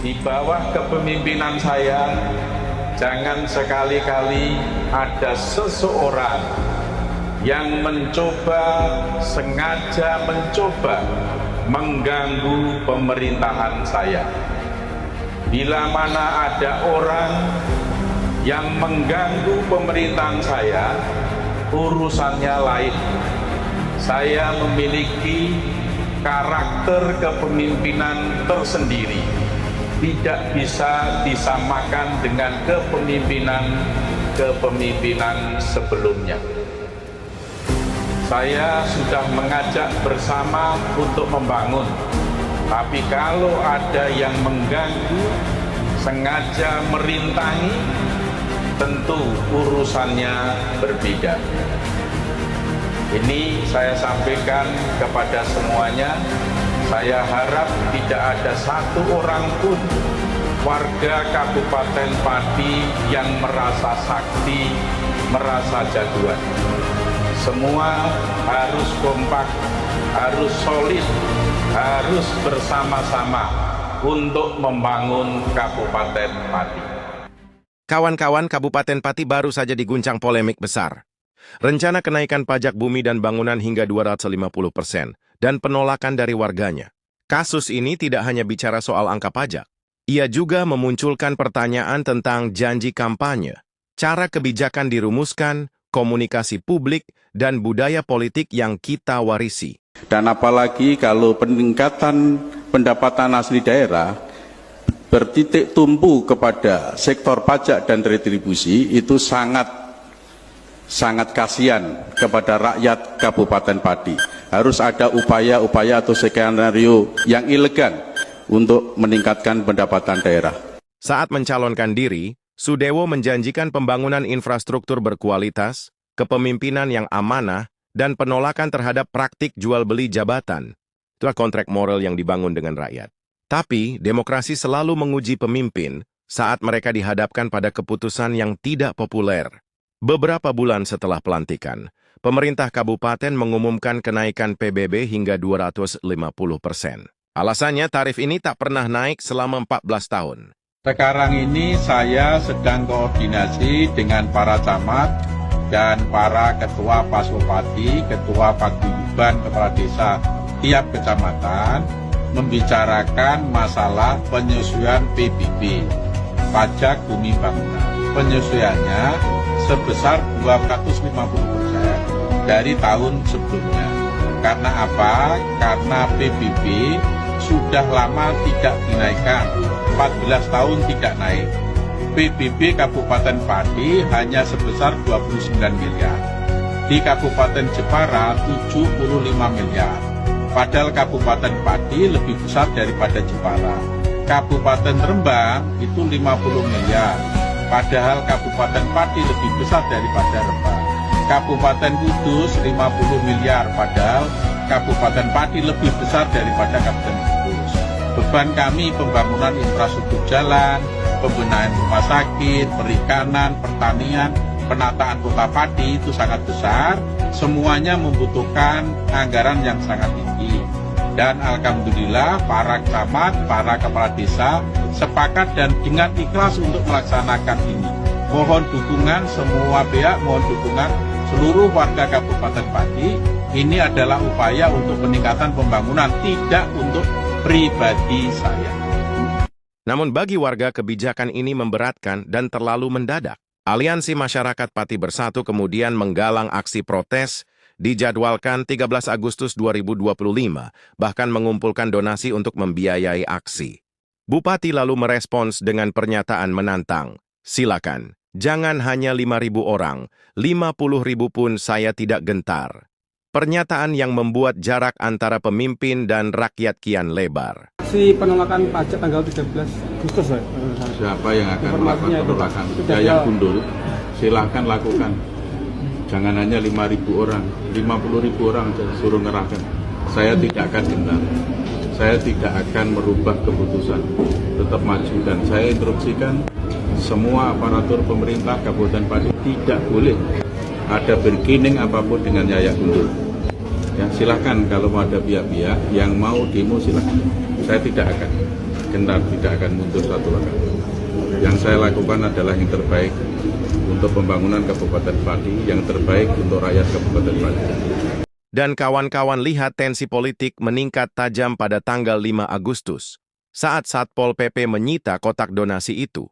Di bawah kepemimpinan saya, jangan sekali-kali ada seseorang yang sengaja mencoba mengganggu pemerintahan saya. Bila mana ada orang yang mengganggu pemerintahan saya, urusannya lain. Saya memiliki karakter kepemimpinan tersendiri, tidak bisa disamakan dengan kepemimpinan sebelumnya. Saya sudah mengajak bersama untuk membangun, tapi kalau ada yang mengganggu, sengaja merintangi, tentu urusannya berbeda. Ini saya sampaikan kepada semuanya. Saya harap tidak ada satu orang pun warga Kabupaten Pati yang merasa sakti, merasa jagoan. Semua harus kompak, harus solid, harus bersama-sama untuk membangun Kabupaten Pati. Kawan-kawan, Kabupaten Pati baru saja diguncang polemik besar. Rencana kenaikan pajak bumi dan bangunan hingga 250% dan penolakan dari warganya. Kasus ini tidak hanya bicara soal angka pajak. Ia juga memunculkan pertanyaan tentang janji kampanye, cara kebijakan dirumuskan, komunikasi publik, dan budaya politik yang kita warisi. Dan apalagi kalau peningkatan pendapatan asli daerah bertitik tumpu kepada sektor pajak dan retribusi, itu sangat kasihan kepada rakyat Kabupaten Pati. Harus ada upaya-upaya atau skenario yang elegan untuk meningkatkan pendapatan daerah. Saat mencalonkan diri, Sudewo menjanjikan pembangunan infrastruktur berkualitas, kepemimpinan yang amanah, dan penolakan terhadap praktik jual-beli jabatan. Itulah kontrak moral yang dibangun dengan rakyat. Tapi, demokrasi selalu menguji pemimpin saat mereka dihadapkan pada keputusan yang tidak populer. Beberapa bulan setelah pelantikan, pemerintah kabupaten mengumumkan kenaikan PBB hingga 250%. Alasannya tarif ini tak pernah naik selama 14 tahun. Sekarang ini saya sedang koordinasi dengan para camat dan para ketua Pasopati, ketua paguyuban kepala desa tiap kecamatan membicarakan masalah penyesuaian PBB, pajak bumi bangunan. Penyesuaiannya sebesar 250% dari tahun sebelumnya. Karena apa? Karena PBB sudah lama tidak dinaikkan, 14 tahun tidak naik. PBB Kabupaten Pati hanya sebesar 29 miliar. Di Kabupaten Jepara 75 miliar. Padahal Kabupaten Pati lebih besar daripada Jepara. Kabupaten Rembang itu 50 miliar. Padahal Kabupaten Pati lebih besar daripada Rembang. Kabupaten Kudus 50 miliar, padahal Kabupaten Pati lebih besar daripada Kabupaten Kudus. Beban kami pembangunan infrastruktur jalan, pembenahan rumah sakit, perikanan, pertanian, penataan kota Pati itu sangat besar. Semuanya membutuhkan anggaran yang sangat tinggi. Dan alhamdulillah para camat, para kepala desa sepakat dan dengan ikhlas untuk melaksanakan ini. Mohon dukungan semua pihak, mohon dukungan seluruh warga Kabupaten Pati. Ini adalah upaya untuk peningkatan pembangunan, tidak untuk pribadi saya. Namun bagi warga kebijakan ini memberatkan dan terlalu mendadak. Aliansi Masyarakat Pati Bersatu kemudian menggalang aksi protes, dijadwalkan 13 Agustus 2025, bahkan mengumpulkan donasi untuk membiayai aksi. Bupati lalu merespons dengan pernyataan menantang, "Silakan, jangan hanya 5.000 orang, 50.000 pun saya tidak gentar." Pernyataan yang membuat jarak antara pemimpin dan rakyat kian lebar. Si penolakan pajak tanggal 13 Agustus, Pak. Siapa yang akan melakukan penolakan? Yang gundul, silahkan lakukan. Jangan hanya 5.000 orang, 50.000 orang suruh ngerahkan. Saya tidak akan gentar. Saya tidak akan merubah keputusan. Tetap maju, dan saya instruksikan semua aparatur pemerintah Kabupaten Pati tidak boleh ada bergening apapun dengan Yayak Gundul. Ya, silahkan kalau mau ada pihak-pihak yang mau demo silahkan. Saya tidak akan. gentar, tidak akan mundur satu langkah. Yang saya lakukan adalah yang terbaik untuk pembangunan Kabupaten Pati, yang terbaik untuk rakyat Kabupaten Pati. Dan kawan-kawan lihat tensi politik meningkat tajam pada tanggal 5 Agustus, saat Satpol PP menyita kotak donasi itu.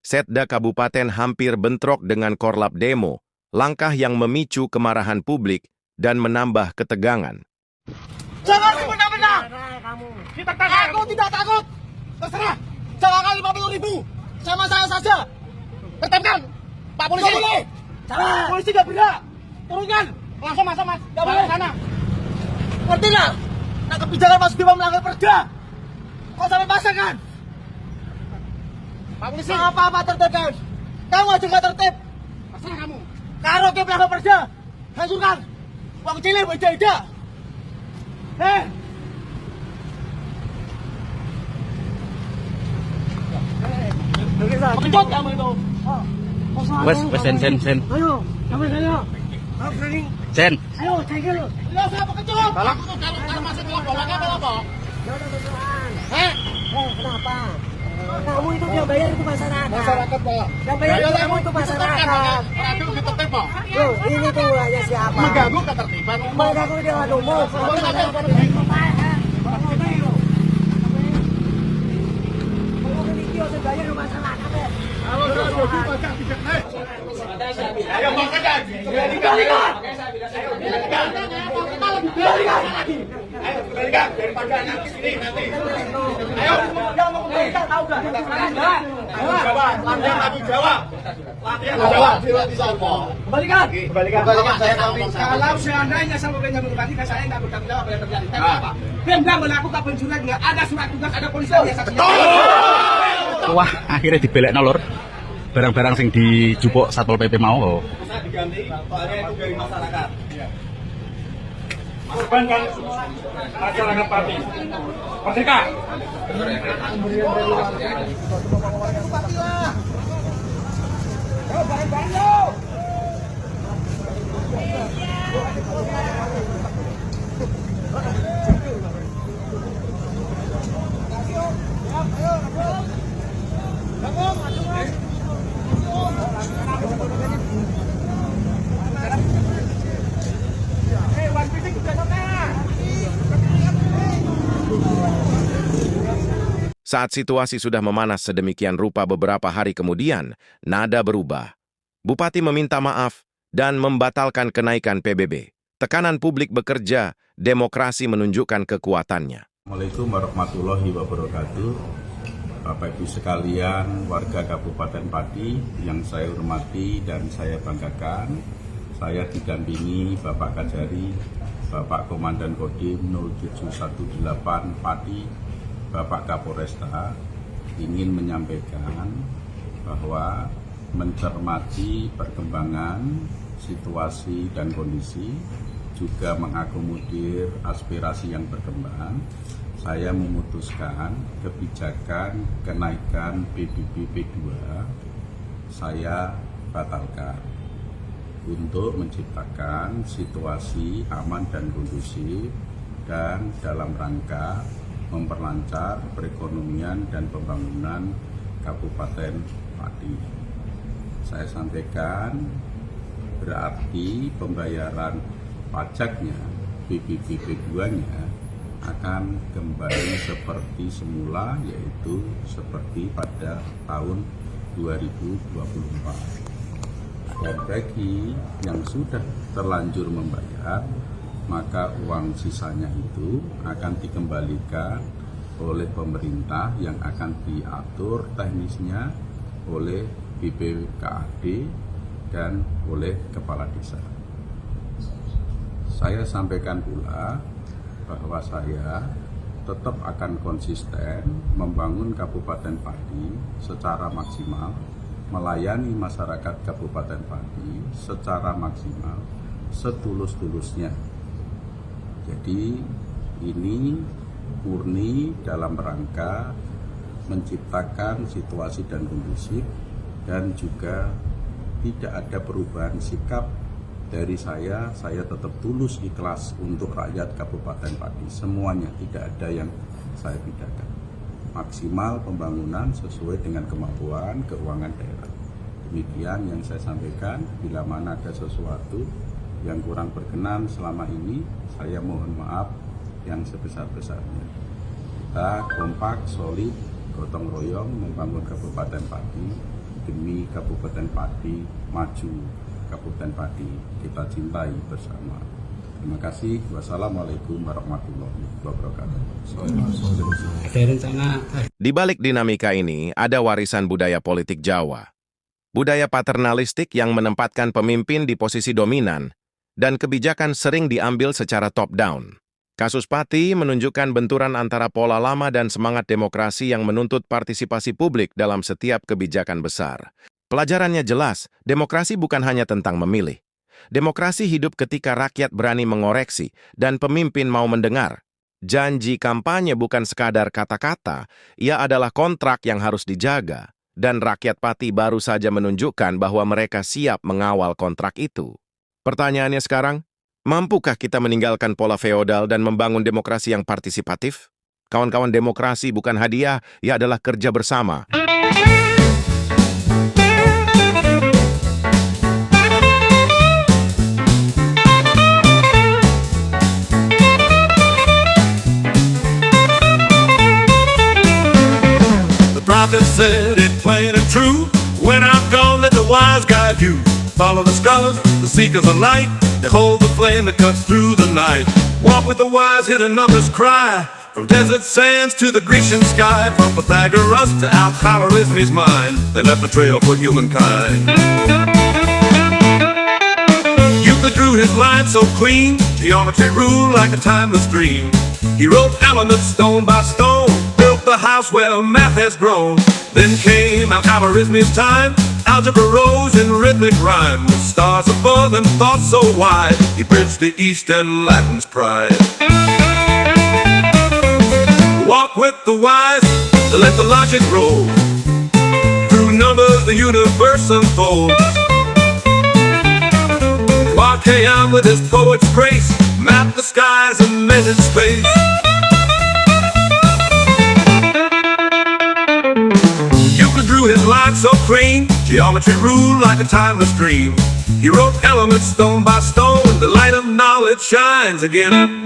Setda Kabupaten hampir bentrok dengan korlap demo, langkah yang memicu kemarahan publik dan menambah ketegangan. Jangan semena-mena. Kita takut. Aku tidak takut. Terserah. Jangan 50.000. Sama saya saja. Tertempkan. Pak polisi. Jangan. Polisi tidak berhak. Turunkan. Langsung masuk mas. Tidak boleh sana. Ngerti nggak? Nah kebijakan Mas Dewa melanggar perda. Kau sampai pasangkan. Pak polisi. Apa-apa tertempkan. Kamu aja nggak tertib. Masalah kamu. Karaoke melanggar perda. Hancurkan. Uang cilik beda-beda. Pengecut kamu itu. Wes, sen. Ayo, kamu ayo. Sen. Ayo, cekil lu. Lo saya pengecut. Kalau masuk dalam bolanya apa? Kenapa? Kamu itu yang bayar itu masyarakat. Masyarakat, Pak. Yang bayar itu kamu itu masyarakat. Itu ditertib, Pak. Loh, ini tuh wilayah siapa? Mengganggu ketertiban umum. Mengganggu dengan umum. Kalau seandainya sampai menyebutkan saya nggak bertanggung jawab yang terjadi. Tapi apa? Pemda melakukan pencurian nggak ada surat tugas, ada polisi yang saksinya. Wah, akhirnya dibelekno lur. Barang-barang sing dijupuk Satpol PP mau. Bisa diganti, soalnya itu dari masyarakat. Korbankan masyarakat Pati. Merdeka. Saat situasi sudah memanas sedemikian rupa beberapa hari kemudian, nada berubah. Bupati meminta maaf dan membatalkan kenaikan PBB. Tekanan publik bekerja, demokrasi menunjukkan kekuatannya. Assalamualaikum warahmatullahi wabarakatuh. Bapak Ibu sekalian, warga Kabupaten Pati yang saya hormati dan saya banggakan, saya didampingi Bapak Kajari, Bapak Komandan Kodim 0718 Pati, Bapak Kapolresta, ingin menyampaikan bahwa mencermati perkembangan situasi dan kondisi, juga mengakomodir aspirasi yang berkembang, saya memutuskan kebijakan kenaikan PBB P2 saya batalkan untuk menciptakan situasi aman dan kondusif dan dalam rangka memperlancar perekonomian dan pembangunan Kabupaten Pati. Saya sampaikan berarti pembayaran pajaknya PBB P2-nya akan kembali seperti semula, yaitu seperti pada tahun 2024. Dan bagi yang sudah terlanjur membayar, maka uang sisanya itu akan dikembalikan oleh pemerintah yang akan diatur teknisnya oleh BPKAD dan oleh Kepala Desa. Saya sampaikan pula bahwa saya tetap akan konsisten membangun Kabupaten Pati secara maksimal, melayani masyarakat Kabupaten Pati secara maksimal, setulus-tulusnya. Jadi ini murni dalam rangka menciptakan situasi dan kondusif, dan juga tidak ada perubahan sikap dari saya tetap tulus ikhlas untuk rakyat Kabupaten Pati. Semuanya, tidak ada yang saya bedakan. maksimal pembangunan sesuai dengan kemampuan keuangan daerah. Demikian yang saya sampaikan. Bila mana ada sesuatu yang kurang berkenan selama ini, saya mohon maaf yang sebesar-besarnya. Kita kompak, solid, gotong royong membangun Kabupaten Pati demi Kabupaten Pati maju, Kabupaten Pati kita cintai bersama. Terima kasih. Wassalamualaikum warahmatullahi wabarakatuh. Di balik dinamika ini, ada warisan budaya politik Jawa. Budaya paternalistik yang menempatkan pemimpin di posisi dominan, dan kebijakan sering diambil secara top-down. Kasus Pati menunjukkan benturan antara pola lama dan semangat demokrasi yang menuntut partisipasi publik dalam setiap kebijakan besar. Pelajarannya jelas, demokrasi bukan hanya tentang memilih. Demokrasi hidup ketika rakyat berani mengoreksi dan pemimpin mau mendengar. Janji kampanye bukan sekadar kata-kata, ia adalah kontrak yang harus dijaga. Dan rakyat Pati baru saja menunjukkan bahwa mereka siap mengawal kontrak itu. Pertanyaannya sekarang, mampukah kita meninggalkan pola feodal dan membangun demokrasi yang partisipatif? Kawan-kawan, demokrasi bukan hadiah, ia adalah kerja bersama. The prophet said it plain and true. When I'm gone, let the wise guide you. Follow the scholars, the seekers of light. They hold the flame that cuts through the night. Walk with the wise, hear the numbers cry. From desert sands to the Grecian sky. From Pythagoras to Al-Khwarizmi's mind. They left a trail for humankind. Euclid drew his line so clean. Geometry ruled like a timeless dream. He wrote elements stone by stone. Built the house where math has grown. Then came Al-Khwarizmi's time. Algebra rose in rhythmic rhyme. With stars above and thoughts so wide, he bridged the East and Latin's pride. Walk with the wise, let the logic roll. Through numbers the universe unfolds. Mark Khayyam with his poet's grace mapped the skies and measured space. Euclid drew his line so clean. Geometry ruled like a timeless dream. He wrote elements stone by stone. The light of knowledge shines again.